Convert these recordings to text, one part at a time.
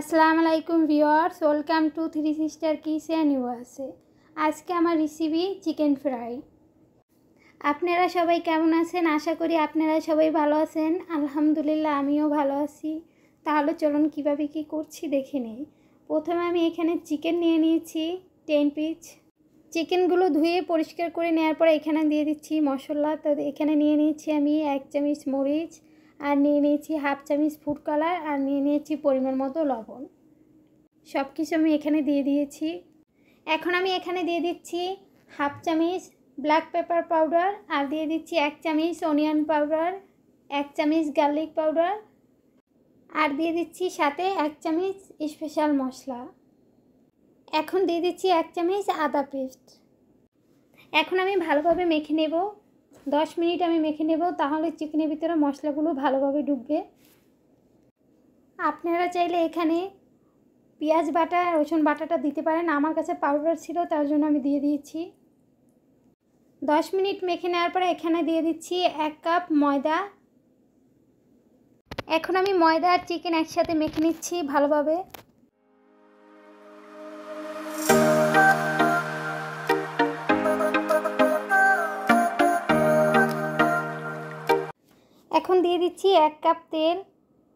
আসসালামু আলাইকুম viewers, welcome to three sister kitchen USA. আজকে আমার রেসিপি চিকেন ফ্রাই। আপনারা সবাই কেমন আছেন? আশা করি আপনারা সবাই ভালো আছেন। আলহামদুলিল্লাহ, আমিও ভালো আছি। তাহলে চলুন কীভাবে কী করছি দেখে নিই। প্রথমে আমি এখানে চিকেন নিয়ে নিয়েছি 10 পিস। চিকেনগুলো ধুয়ে পরিষ্কার করে নেওয়ার পরে এখানে দিয়ে দিচ্ছি মশলা। তো এখানে নিয়ে নিয়েছি আমি 1 চামচ মরিচ, আর নিয়ে নিয়েছি হাফ চামচ ফুড কালার, আর নিয়ে নিয়েছি পরিমাণ মতো লবণ। সব কিছু আমি এখানে দিয়ে দিয়েছি। এখন আমি এখানে দিয়ে দিচ্ছি হাফ চামচ ব্ল্যাক পেপার পাউডার, আর দিয়ে দিচ্ছি 1 চামচ অনিয়ন পাউডার, 1 চামচ গার্লিক পাউডার, আর দিয়ে দিচ্ছি সাথে 1 চামচ স্পেশাল মশলা। এখন দিয়ে দিচ্ছি 1 চামচ আদা পেস্ট। এখন আমি ভালোভাবে মেখে নেব। 10 মিনিট আমি মেখে নেব, তাহলে চিকেনের ভিতরে মশলাগুলো ভালোভাবে ঢুকবে। আপনারা চাইলে এখানে পেঁয়াজ বাটা, রসুন বাটাটা দিতে পারেন। আমার কাছে পাউডার ছিল, তার জন্য আমি দিয়ে দিয়েছি। 10 মিনিট মেখে নেওয়ার পরে এখানে দিয়ে দিচ্ছি 1 কাপ ময়দা। এখন আমি ময়দা আর চিকেন একসাথে মেখে নিচ্ছি ভালোভাবে। এখন দিয়ে দিচ্ছি 1 কাপ তেল।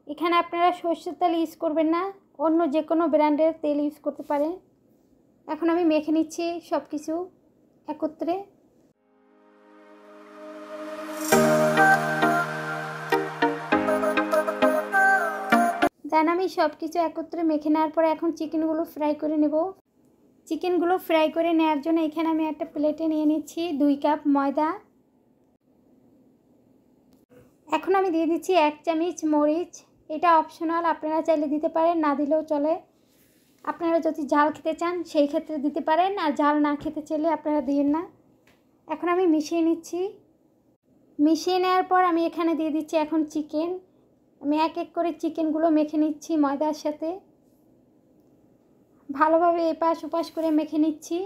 এখানে আপনারা সরষের তেল ইউজ করবেন না, অন্য যে কোনো ব্র্যান্ডের তেল ইউজ করতে পারেন। এখন আমি মেখে নিচ্ছি সব কিছু একত্রে। দেন আমি সব কিছু একত্রে মেখে নেওয়ার পরে এখন চিকেনগুলো ফ্রাই করে নেব। চিকেনগুলো ফ্রাই করে নেওয়ার জন্য এখানে আমি একটা প্লেটে নিয়ে নিচ্ছি 2 কাপ ময়দা। এখন আমি দিয়ে দিচ্ছি 1 চামচ মরিচ। এটা অপশনাল, আপনারা চাইলে দিতে পারেন, না দিলেও চলে। আপনারা যদি ঝাল খেতে চান সেই ক্ষেত্রে দিতে পারেন, আর ঝাল না খেতে চাইলে আপনারা দিন না। এখন আমি মিশিয়ে নিচ্ছি। মিশিয়ে নেওয়ার পর আমি এখানে দিয়ে দিচ্ছি এখন চিকেন। আমি এক এক করে চিকেনগুলো মেখে নিচ্ছি ময়দার সাথে। ভালোভাবে এপাশ ওপাশ করে মেখে নিচ্ছি।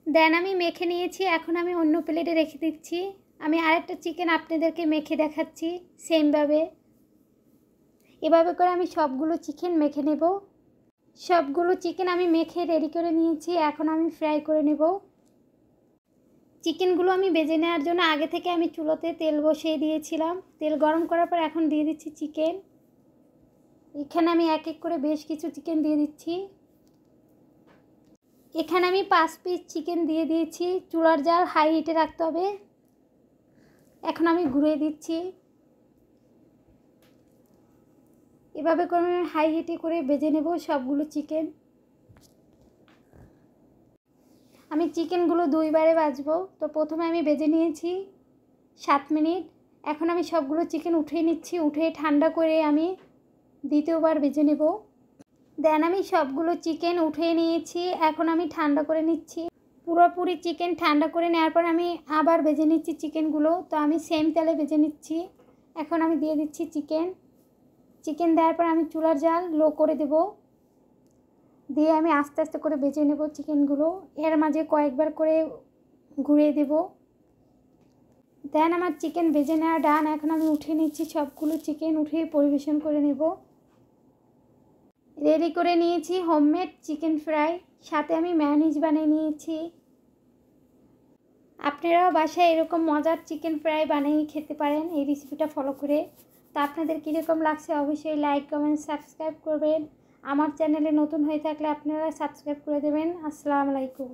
দেন আমি মেখে নিয়েছি, এখন আমি অন্য প্লেটে রেখে দিচ্ছি। আমি আরেকটা চিকেন আপনাদেরকে মেখে দেখাচ্ছি সেমভাবে। এভাবে করে আমি সবগুলো চিকেন মেখে নেব। সবগুলো চিকেন আমি মেখে রেডি করে নিয়েছি। এখন আমি ফ্রাই করে নেব। চিকেনগুলো আমি ভেজে নেওয়ার জন্য আগে থেকে আমি চুলোতে তেল বসিয়ে দিয়েছিলাম। তেল গরম করার পর এখন দিয়ে দিচ্ছি চিকেন। এখানে আমি এক এক করে বেশ কিছু চিকেন দিয়ে দিচ্ছি। এখানে আমি 5 পিস চিকেন দিয়ে দিয়েছি। চুলার জাল হাই হিটে রাখতে হবে। এখন আমি ঘুরিয়ে দিচ্ছি। এভাবে করে আমি হাই হিটে করে ভেজে নেব সবগুলো চিকেন। আমি চিকেনগুলো 2 বারে ভাজবো। তো প্রথমে আমি ভেজে নিয়েছি 7 মিনিট। এখন আমি সবগুলো চিকেন উঠিয়ে নিচ্ছি। উঠিয়ে ঠান্ডা করে আমি দ্বিতীয়বার ভেজে নেব। দেন আমি সবগুলো চিকেন উঠিয়ে নিয়েছি। এখন আমি ঠান্ডা করে নিচ্ছি। পুরোপুরি চিকেন ঠান্ডা করে নেওয়ার পর আমি আবার ভেজে নিচ্ছি চিকেনগুলো। তো আমি সেম তেলে ভেজে নিচ্ছি। এখন আমি দিয়ে দিচ্ছি চিকেন দেওয়ার পর আমি চুলার জাল লো করে দেব। দিয়ে আমি আস্তে আস্তে করে ভেজে নেব চিকেনগুলো। এর মাঝে কয়েকবার করে ঘুরিয়ে দেব। দেন আমার চিকেন ভেজে নেওয়া ডান। এখন আমি উঠিয়ে নিচ্ছি সবগুলো চিকেন, উঠিয়ে পরিবেশন করে নেব। রেডি করে নিয়েছি হোমমেড চিকেন ফ্রাই, সাথে আমি মেয়োনিজ বানিয়ে নিয়েছি। আপনারাও বাসায় এরকম মজার চিকেন ফ্রাই বানিয়ে খেতে পারেন এই রেসিপিটা ফলো করে। তো আপনাদের কীরকম লাগছে অবশ্যই লাইক, কমেন্ট, সাবস্ক্রাইব করবেন। আমার চ্যানেলে নতুন হয়ে থাকলে আপনারা সাবস্ক্রাইব করে দেবেন। আসসালামু আলাইকুম।